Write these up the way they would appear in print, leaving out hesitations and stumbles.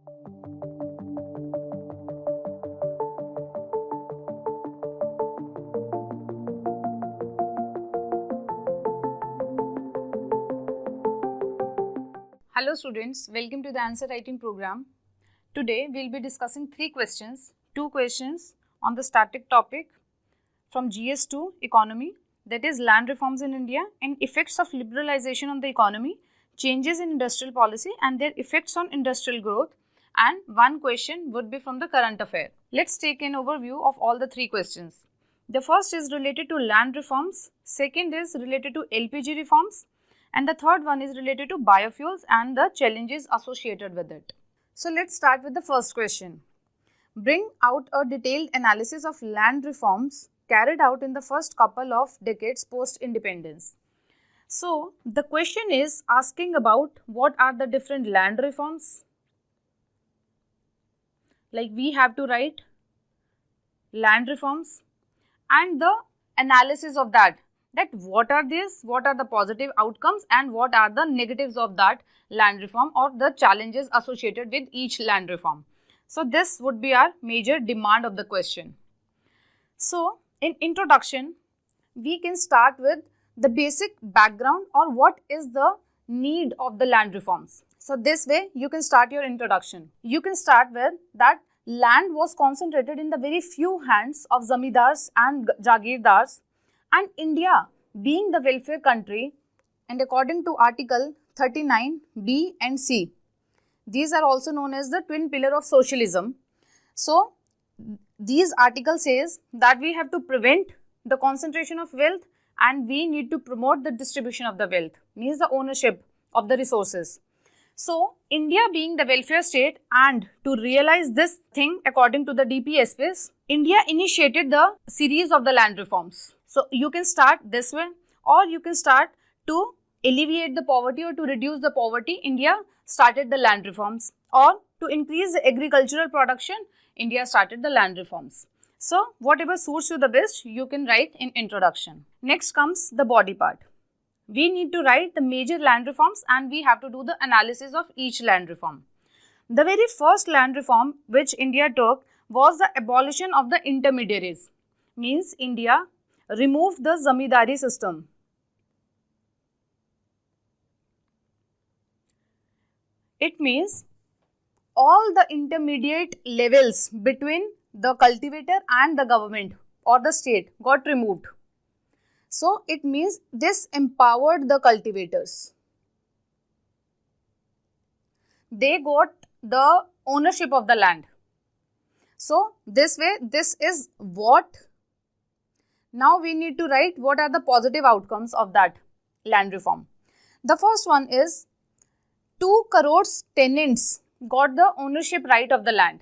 Hello students, welcome to the answer writing program. Today we will be discussing two questions on the static topic from GS2 economy, that is land reforms in India and effects of liberalization on the economy, changes in industrial policy and their effects on industrial growth, and one question would be from the current affair. Let's take an overview of all the three questions. The first is related to land reforms, second is related to LPG reforms, and the third one is related to biofuels and the challenges associated with it. So let's start with the first question. Bring out a detailed analysis of land reforms carried out in the first couple of decades post-independence. So the question is asking about what are the different land reforms. Like we have to write land reforms and the analysis of that what are these, what are the positive outcomes and what are the negatives of that land reform or the challenges associated with each land reform. So this would be our major demand of the question. So in introduction, we can start with the basic background or what is the need of the land reforms. So this way you can start your introduction. You can start with that land was concentrated in the very few hands of zamindars and jagirdars, and India being the welfare country, and according to Article 39 B and C, these are also known as the twin pillar of socialism. So these articles says that we have to prevent the concentration of wealth and we need to promote the distribution of the wealth, means the ownership of the resources. So India being the welfare state, and to realize this thing according to the DPSPs, India initiated the series of the land reforms. So you can start this way, or you can start to alleviate the poverty or to reduce the poverty. India started the land reforms, or to increase the agricultural production, India started the land reforms. So whatever suits you the best, you can write in introduction. Next comes the body part. We need to write the major land reforms and we have to do the analysis of each land reform. The very first land reform which India took was the abolition of the intermediaries, means India removed the zamindari system. It means all the intermediate levels between the cultivator and the government or the state got removed. So it means this empowered the cultivators. They got the ownership of the land. So this way, this is what. Now we need to write what are the positive outcomes of that land reform. The first one is 2 crores tenants got the ownership right of the land.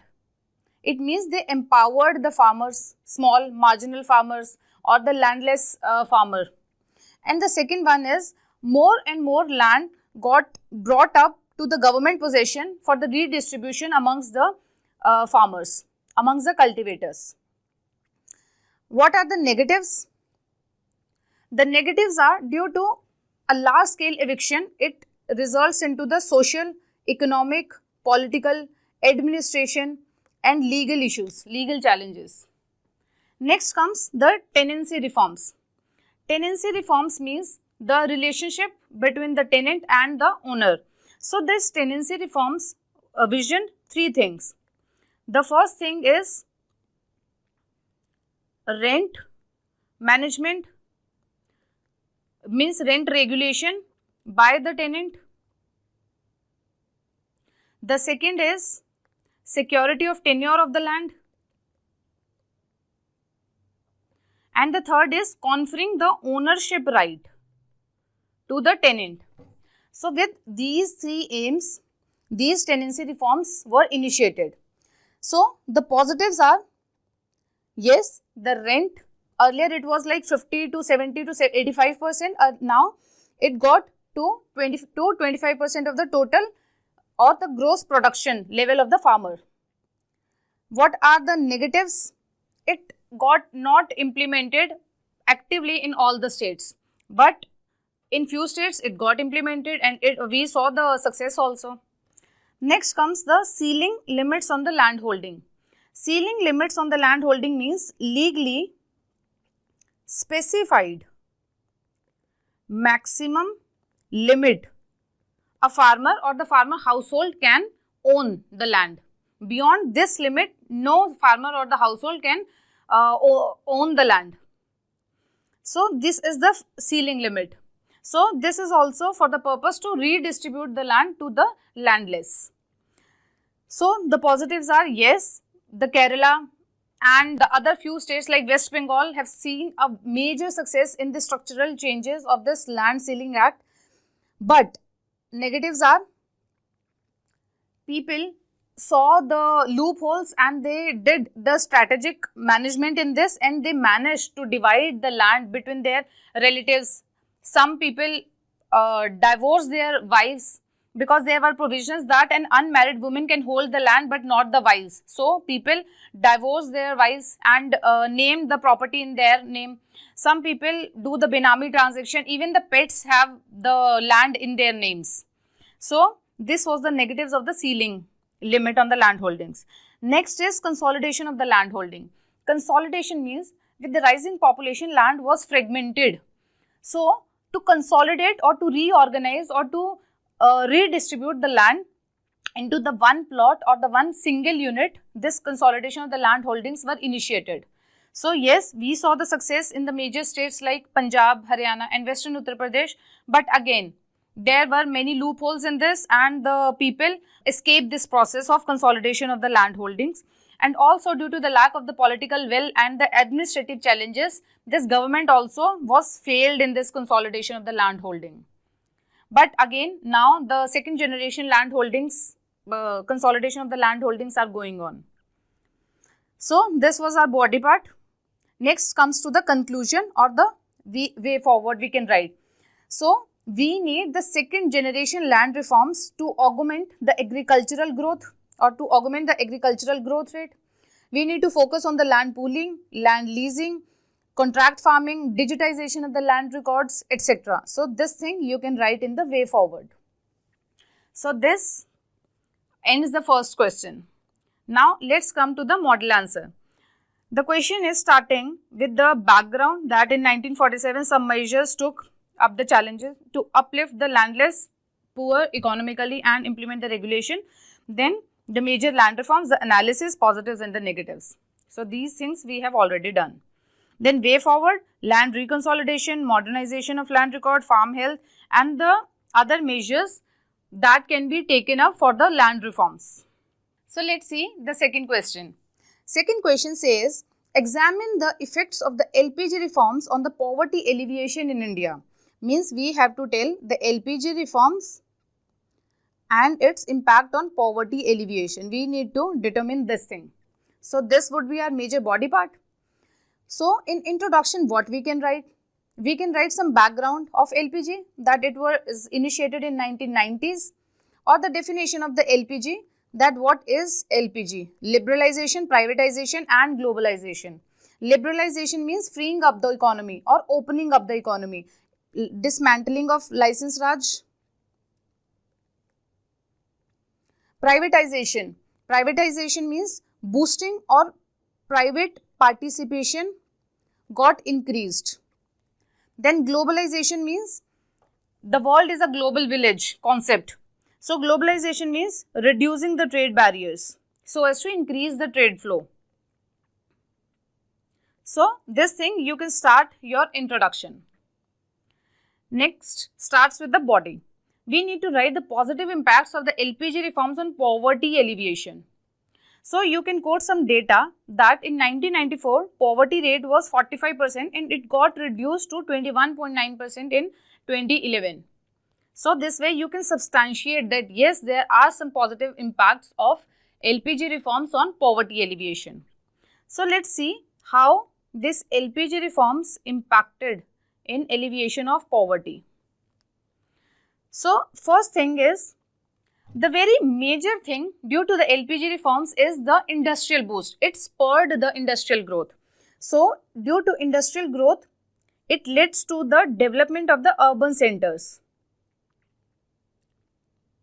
It means they empowered the farmers, small marginal farmers or the landless farmer. And the second one is more and more land got brought up to the government possession for the redistribution amongst the farmers, amongst the cultivators. What are the negatives? The negatives are due to a large scale eviction, it results into the social, economic, political, administration and legal issues, legal challenges. Next comes the tenancy reforms. Tenancy reforms means the relationship between the tenant and the owner. So this tenancy reforms visioned 3 things. The first thing is rent management, means rent regulation by the tenant. The second is security of tenure of the land. And the third is conferring the ownership right to the tenant. So with these 3 aims, these tenancy reforms were initiated. So the positives are, yes, the rent, earlier it was like 50 to 70 to 85%, now it got to 20 to 25% of the total or the gross production level of the farmer. What are the negatives? It got not implemented actively in all the states, but in few states it got implemented and we saw the success also. Next comes the ceiling limits on the land holding. Ceiling limits on the land holding means legally specified maximum limit a farmer or the farmer household can own the land. Beyond this limit, no farmer or the household can own the land. So, this is the ceiling limit. So, this is also for the purpose to redistribute the land to the landless. So, the positives are yes, the Kerala and the other few states like West Bengal have seen a major success in the structural changes of this Land Ceiling Act. But negatives are people saw the loopholes and they did the strategic management in this, and they managed to divide the land between their relatives. Some people divorced their wives because there were provisions that an unmarried woman can hold the land but not the wives. So, people divorced their wives and named the property in their name. Some people do the Benami transaction, even the pets have the land in their names. So, this was the negatives of the ceiling limit on the land holdings. Next is consolidation of the land holding. Consolidation means with the rising population, land was fragmented. So, to consolidate or to reorganize or to redistribute the land into the one plot or the one single unit, this consolidation of the land holdings were initiated. So, yes, we saw the success in the major states like Punjab, Haryana and Western Uttar Pradesh, but again, there were many loopholes in this and the people escaped this process of consolidation of the land holdings. And also due to the lack of the political will and the administrative challenges, this government also was failed in this consolidation of the land holding. But again, now the second generation land holdings, consolidation of the land holdings are going on. So, this was our body part. Next comes to the conclusion or the way forward we can write. So, we need the second generation land reforms to augment the agricultural growth or to augment the agricultural growth rate. We need to focus on the land pooling, land leasing, contract farming, digitization of the land records, etc. So, this thing you can write in the way forward. So, this ends the first question. Now, let's come to the model answer. The question is starting with the background that in 1947 some measures took up the challenges to uplift the landless, poor economically and implement the regulation. Then the major land reforms, the analysis, positives and the negatives. So, these things we have already done. Then way forward, land reconsolidation, modernization of land record, farm health and the other measures that can be taken up for the land reforms. So, let's see the second question. Second question says, examine the effects of the LPG reforms on the poverty alleviation in India. Means we have to tell the LPG reforms and its impact on poverty alleviation. We need to determine this thing. So, this would be our major body part. So, in introduction, what we can write? We can write some background of LPG, that it was initiated in 1990s, or the definition of the LPG, that what is LPG? Liberalization, privatization and globalization. Liberalization means freeing up the economy or opening up the economy. Dismantling of license Raj. Privatization. Privatization means boosting or private participation got increased. Then globalization means the world is a global village concept. So, globalization means reducing the trade barriers so as to increase the trade flow. So, this thing you can start your introduction. Next starts with the body. We need to write the positive impacts of the LPG reforms on poverty alleviation. So, you can quote some data that in 1994, poverty rate was 45% and it got reduced to 21.9% in 2011. So, this way you can substantiate that yes, there are some positive impacts of LPG reforms on poverty alleviation. So, let's see how this LPG reforms impacted in alleviation of poverty. So, first thing is, the very major thing due to the LPG reforms is the industrial boost. It spurred the industrial growth. So, due to industrial growth, it leads to the development of the urban centers.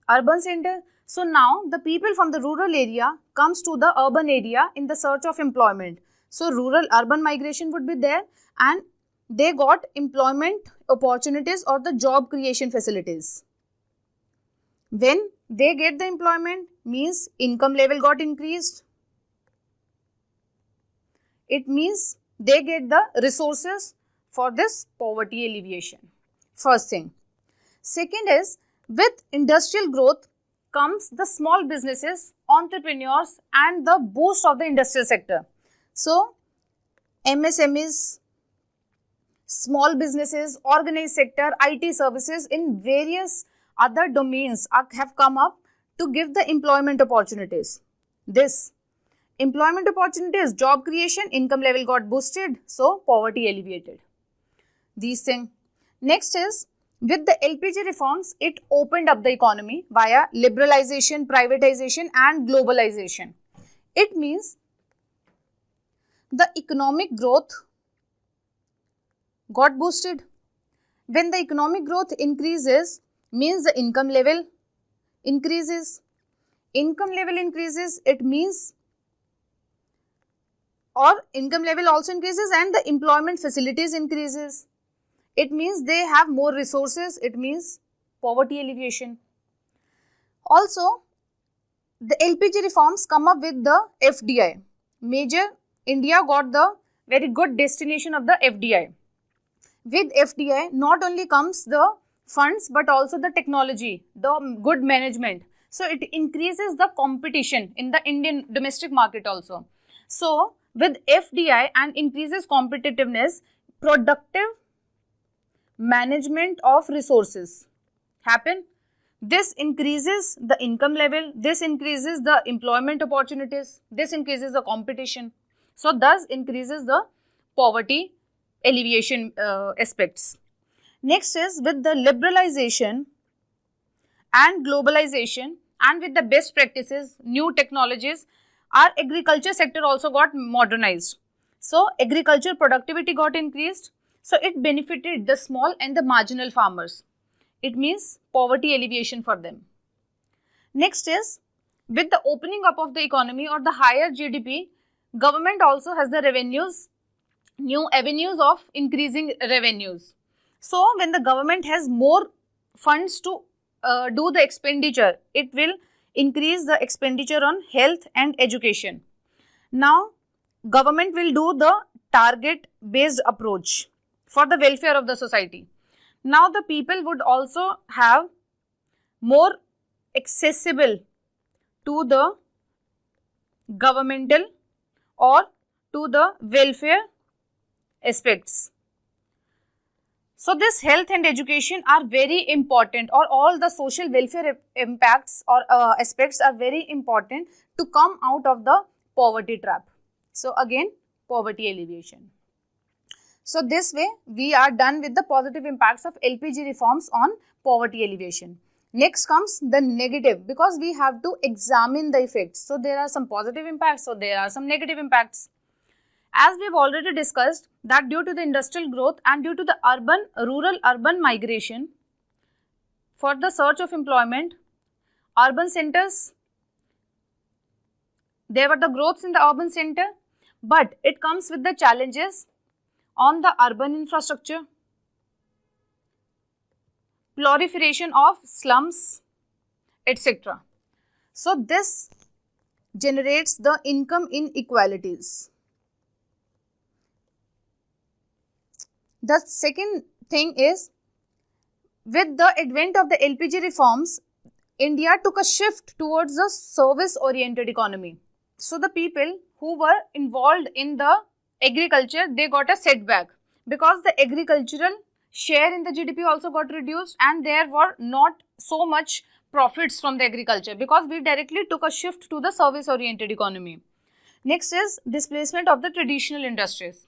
Urban center, So now the people from the rural area comes to the urban area in the search of employment. So rural urban migration would be there, and they got employment opportunities or the job creation facilities. When they get the employment, means income level got increased. It means they get the resources for this poverty alleviation. First thing. Second is, with industrial growth comes the small businesses, entrepreneurs and the boost of the industrial sector. So, MSMEs, small businesses, organized sector, IT services in various other domains have come up to give the employment opportunities. This employment opportunities, job creation, income level got boosted, so poverty alleviated. These things. Next is, with the LPG reforms, it opened up the economy via liberalization, privatization and globalization. It means the economic growth got boosted. When the economic growth increases, means the income level increases. Income level increases, it means, or income level also increases and the employment facilities increases. It means they have more resources, it means poverty alleviation. Also, the LPG reforms come up with the FDI. India got the very good destination of the FDI. With FDI, not only comes the funds but also the technology, the good management. So, it increases the competition in the Indian domestic market also. So, with FDI and increases competitiveness, productive management of resources happen. This increases the income level, this increases the employment opportunities, this increases the competition. So, thus increases the poverty alleviation aspects. Next is, with the liberalization and globalization and with the best practices, new technologies, our agriculture sector also got modernized. So, agriculture productivity got increased. So, it benefited the small and the marginal farmers. It means poverty alleviation for them. Next is, with the opening up of the economy or the higher GDP, government also has the revenues, new avenues of increasing revenues. So, when the government has more funds to do the expenditure, it will increase the expenditure on health and education. Now, government will do the target based approach for the welfare of the society. Now, the people would also have more accessible to the governmental or to the welfare aspects. So, this health and education are very important, or all the social welfare impacts or aspects are very important to come out of the poverty trap. So, again, poverty alleviation. So, this way we are done with the positive impacts of LPG reforms on poverty alleviation. Next comes the negative, because we have to examine the effects. So, there are some positive impacts, so there are some negative impacts. As we have already discussed that due to the industrial growth and due to the rural-urban migration for the search of employment, urban centers, there were the growths in the urban center, but it comes with the challenges on the urban infrastructure, proliferation of slums, etc. So, this generates the income inequalities. The second thing is, with the advent of the LPG reforms, India took a shift towards a service-oriented economy. So, the people who were involved in the agriculture, they got a setback because the agricultural share in the GDP also got reduced and there were not so much profits from the agriculture because we directly took a shift to the service-oriented economy. Next is displacement of the traditional industries.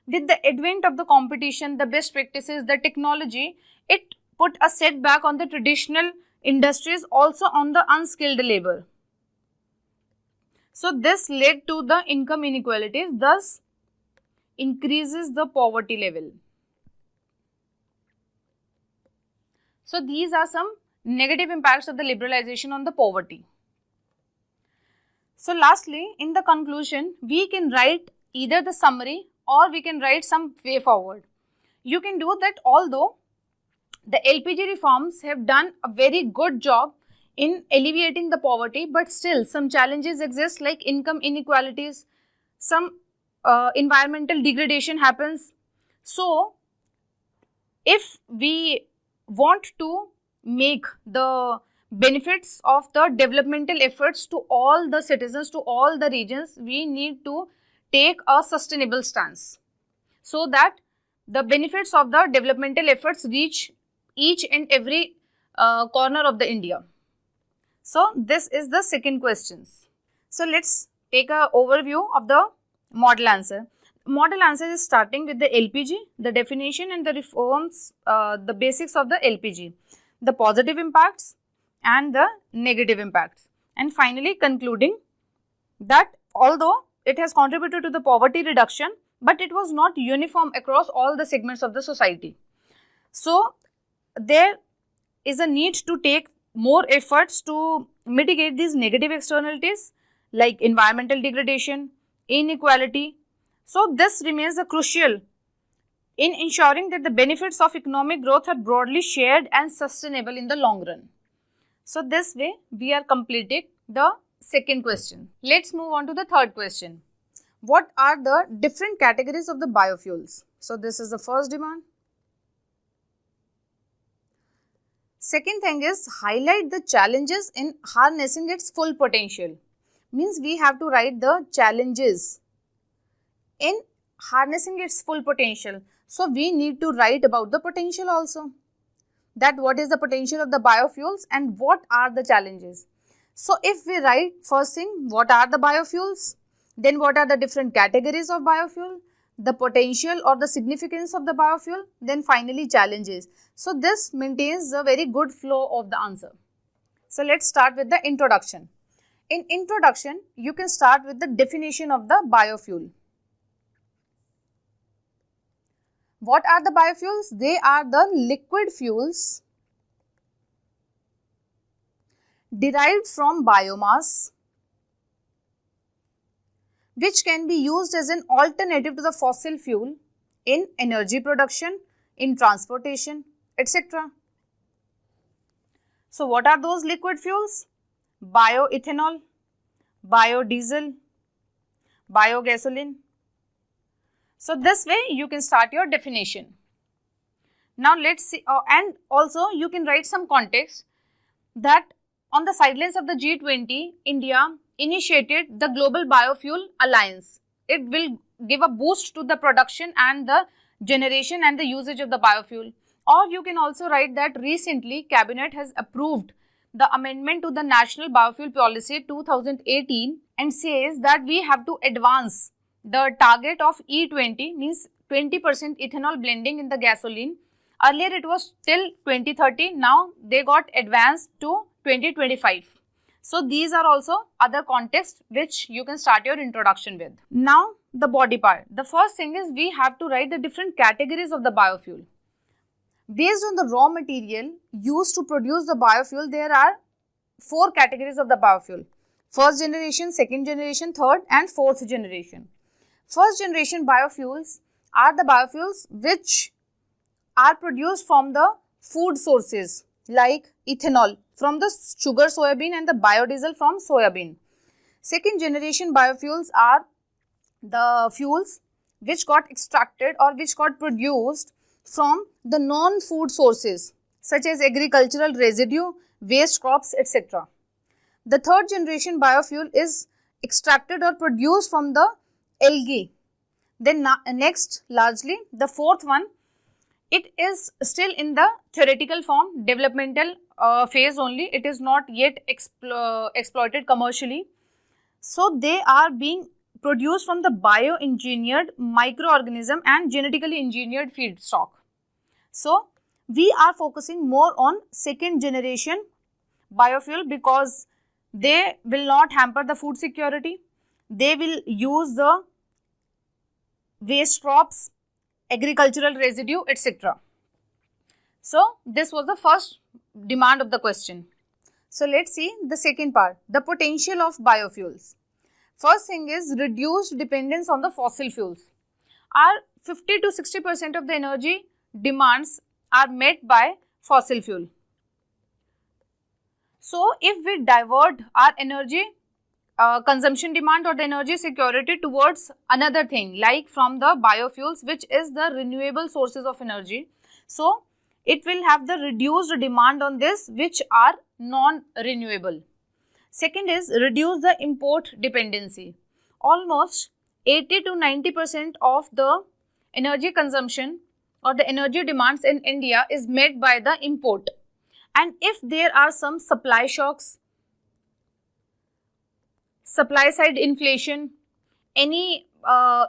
With the advent of the competition, the best practices, the technology, it put a setback on the traditional industries, also on the unskilled labor. So, this led to the income inequalities, thus increases the poverty level. So, these are some negative impacts of the liberalization on the poverty. So lastly, in the conclusion, we can write either the summary or we can write some way forward. You can do that although the LPG reforms have done a very good job in alleviating the poverty, but still some challenges exist like income inequalities, some environmental degradation happens. So if we want to make the benefits of the developmental efforts to all the citizens, to all the regions, we need to take a sustainable stance so that the benefits of the developmental efforts reach each and every corner of the India. So this is the second questions. So let's take a overview of the model answer. Model answer is starting with the LPG, the definition and the reforms, the basics of the LPG, the positive impacts and the negative impacts, and finally concluding that although it has contributed to the poverty reduction, but it was not uniform across all the segments of the society. So there is a need to take more efforts to mitigate these negative externalities like environmental degradation, inequality. So this remains a crucial in ensuring that the benefits of economic growth are broadly shared and sustainable in the long run. So this way we are completing the second question. Let's move on to the third question. What are the different categories of the biofuels? So this is the first demand. Second thing is highlight the challenges in harnessing its full potential. Means we have to write the challenges in harnessing its full potential. So we need to write about the potential also. That what is the potential of the biofuels and what are the challenges. So if we write first thing, what are the biofuels? Then what are the different categories of biofuel? The potential or the significance of the biofuel, then finally challenges. So this maintains a very good flow of the answer. So let's start with the introduction. In introduction, you can start with the definition of the biofuel. What are the biofuels? They are the liquid fuels derived from biomass, which can be used as an alternative to the fossil fuel in energy production, in transportation, etc. So what are those liquid fuels? Bioethanol, biodiesel, biogasoline. So this way you can start your definition. Now let's see, and also you can write some context that on the sidelines of the G20, India initiated the Global Biofuel Alliance. It will give a boost to the production and the generation and the usage of the biofuel. Or you can also write that recently Cabinet has approved the amendment to the National Biofuel Policy 2018 and says that we have to advance the target of E20, means 20% ethanol blending in the gasoline. Earlier it was till 2030, now they got advanced to 2025. So these are also other contexts which you can start your introduction with. Now the body part. The first thing is we have to write the different categories of the biofuel. Based on the raw material used to produce the biofuel, there are 4 categories of the biofuel. First generation, second generation, third and fourth generation. First generation biofuels are the biofuels which are produced from the food sources like ethanol from the sugar soybean and the biodiesel from soybean. Second generation biofuels are the fuels which got extracted or which got produced from the non-food sources such as agricultural residue, waste crops, etc. The third generation biofuel is extracted or produced from the algae. Then next, largely the fourth one, it is still in the theoretical form, developmental phase only. It is not yet exploited commercially. So they are being produced from the bioengineered microorganism and genetically engineered feedstock. So we are focusing more on second generation biofuel because they will not hamper the food security. They will use the waste crops, agricultural residue, etc. So this was the first demand of the question. So let's see the second part, the potential of biofuels. First thing is reduced dependence on the fossil fuels. Our 50 to 60% of the energy demands are met by fossil fuel. So if we divert our energy consumption demand or the energy security towards another thing, like from the biofuels, which is the renewable sources of energy, so it will have the reduced demand on this, which are non-renewable. Second is reduce the import dependency. Almost 80 to 90% of the energy consumption or the energy demands in India is met by the import. And if there are some supply shocks, supply side inflation, any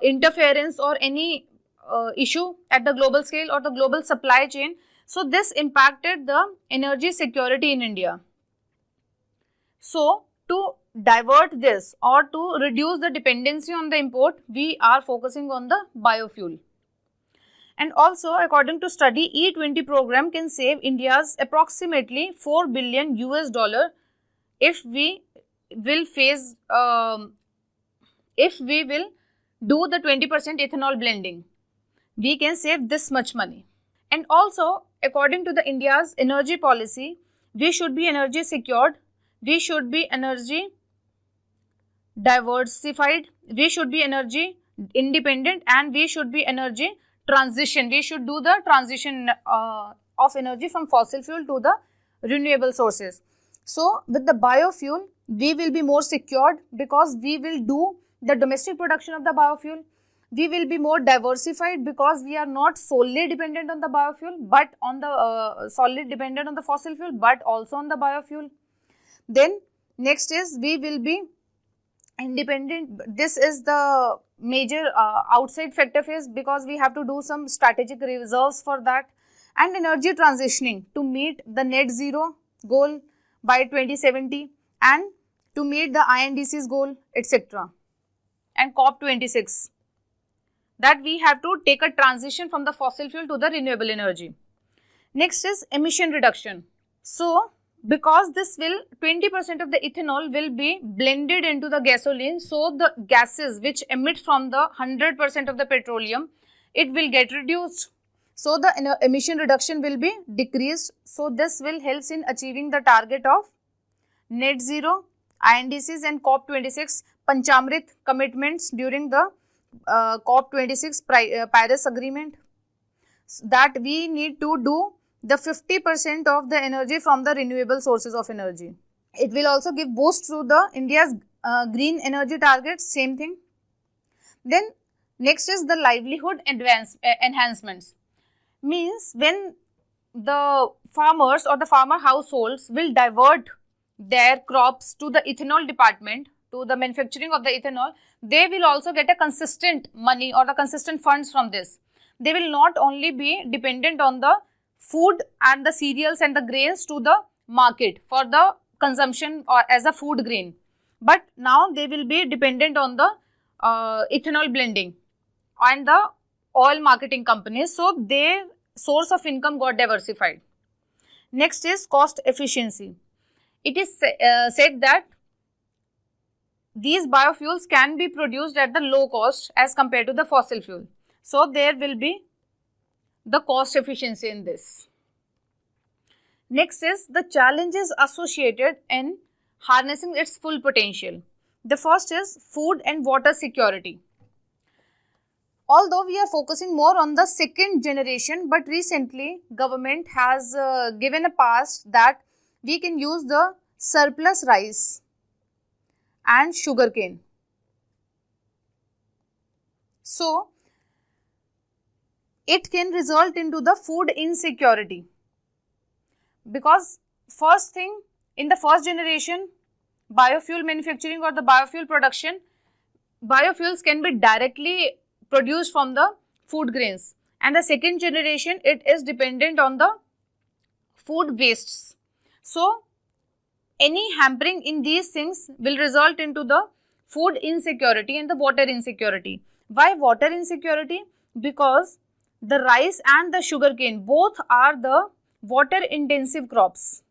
interference or any issue at the global scale or the global supply chain, so this impacted the energy security in India. So to divert this or to reduce the dependency on the import, we are focusing on the biofuel. And also, according to study, E20 program can save India's approximately $4 billion if we will do the 20% ethanol blending. We can save this much money. And also, according to the India's energy policy, we should be energy secured, we should be energy diversified, we should be energy independent, and we should be energy transition. We should do the transition of energy from fossil fuel to the renewable sources. So with the biofuel, we will be more secured because we will do the domestic production of the biofuel. We will be more diversified because we are not solely dependent on the biofuel, but on the solely dependent on the fossil fuel, but also on the biofuel. Then next is we will be independent. This is the major outside factor phase because we have to do some strategic reserves for that. And energy transitioning to meet the net zero goal by 2070 and to meet the INDC's goal, etc. And COP26, that we have to take a transition from the fossil fuel to the renewable energy. Next is emission reduction. So because this will 20% of the ethanol will be blended into the gasoline, so the gases which emit from the 100% of the petroleum, it will get reduced. So the emission reduction will be decreased. So this will help in achieving the target of net zero, INDCs and COP26 Panchamrit commitments during the COP26 Paris Agreement, that we need to do the 50% of the energy from the renewable sources of energy. It will also give boost to the India's green energy targets, same thing. Then next is the livelihood enhancements. Means when the farmers or the farmer households will divert their crops to the ethanol department, to the manufacturing of the ethanol, they will also get a consistent money or the consistent funds from this. They will not only be dependent on the food and the cereals and the grains to the market for the consumption or as a food grain, but now they will be dependent on the ethanol blending and the oil marketing companies, so their source of income got diversified. Next is cost efficiency. It is said that these biofuels can be produced at the low cost as compared to the fossil fuel, so there will be the cost efficiency in this. Next is the challenges associated in harnessing its full potential. The first is food and water security. Although we are focusing more on the second generation, but recently government has given a pass that we can use the surplus rice and sugarcane. So it can result into the food insecurity, because first thing, in the first generation biofuel manufacturing or the biofuel production, biofuels can be directly produced from the food grains, and the second generation it is dependent on the food wastes. So any hampering in these things will result into the food insecurity and the water insecurity. Why water insecurity? Because the rice and the sugarcane both are the water intensive crops.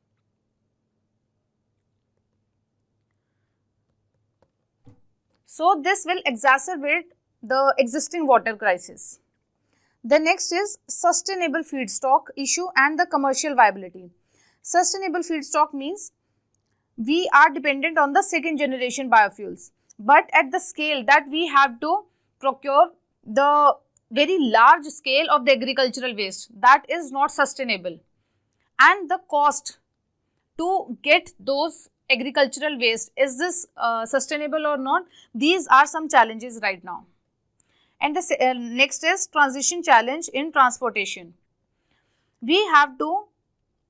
So this will exacerbate the existing water crisis. The next is sustainable feedstock issue and the commercial viability. Sustainable feedstock means we are dependent on the second generation biofuels, but at the scale that we have to procure the very large scale of the agricultural waste, that is not sustainable, and the cost to get those agricultural waste, is this sustainable or not? These are some challenges right now. And the next is transition challenge in transportation. We have to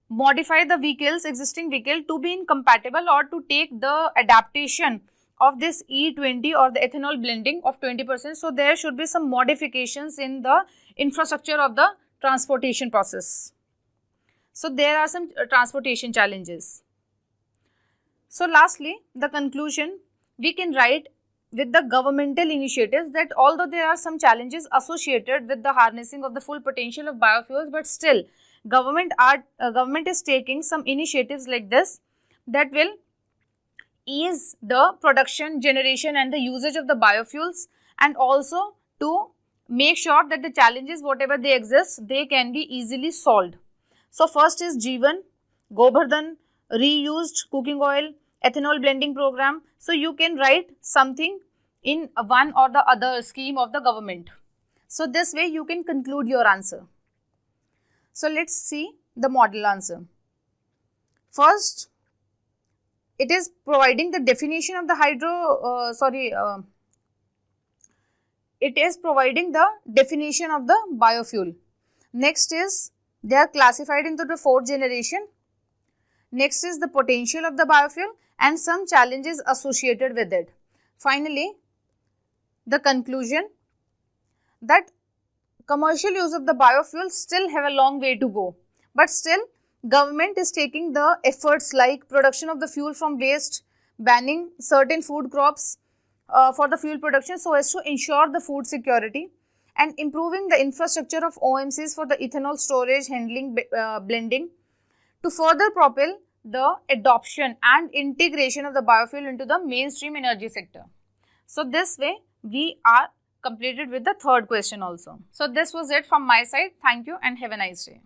modify the vehicles, existing vehicle, to be incompatible or to take the adaptation of this E20 or the ethanol blending of 20%. So there should be some modifications in the infrastructure of the transportation process. So there are some transportation challenges. So lastly, the conclusion, we can write with the governmental initiatives that although there are some challenges associated with the harnessing of the full potential of biofuels, but still government is taking some initiatives like this that will ease the production, generation and the usage of the biofuels, and also to make sure that the challenges, whatever they exist, they can be easily solved. So first is Jeevan, Govardhan, reused cooking oil, ethanol blending program. So you can write something in one or the other scheme of the government. So this way you can conclude your answer. So let's see the model answer. First, it is providing the definition of the it is providing the definition of the biofuel. Next is they are classified into the fourth generation. Next is the potential of the biofuel and some challenges associated with it. Finally, the conclusion that commercial use of the biofuel still have a long way to go, but still government is taking the efforts like production of the fuel from waste, banning certain food crops for the fuel production so as to ensure the food security, and improving the infrastructure of OMCs for the ethanol storage, handling, blending, to further propel the adoption and integration of the biofuel into the mainstream energy sector. So this way we are completed with the third question also. So this was it from my side. Thank you and have a nice day.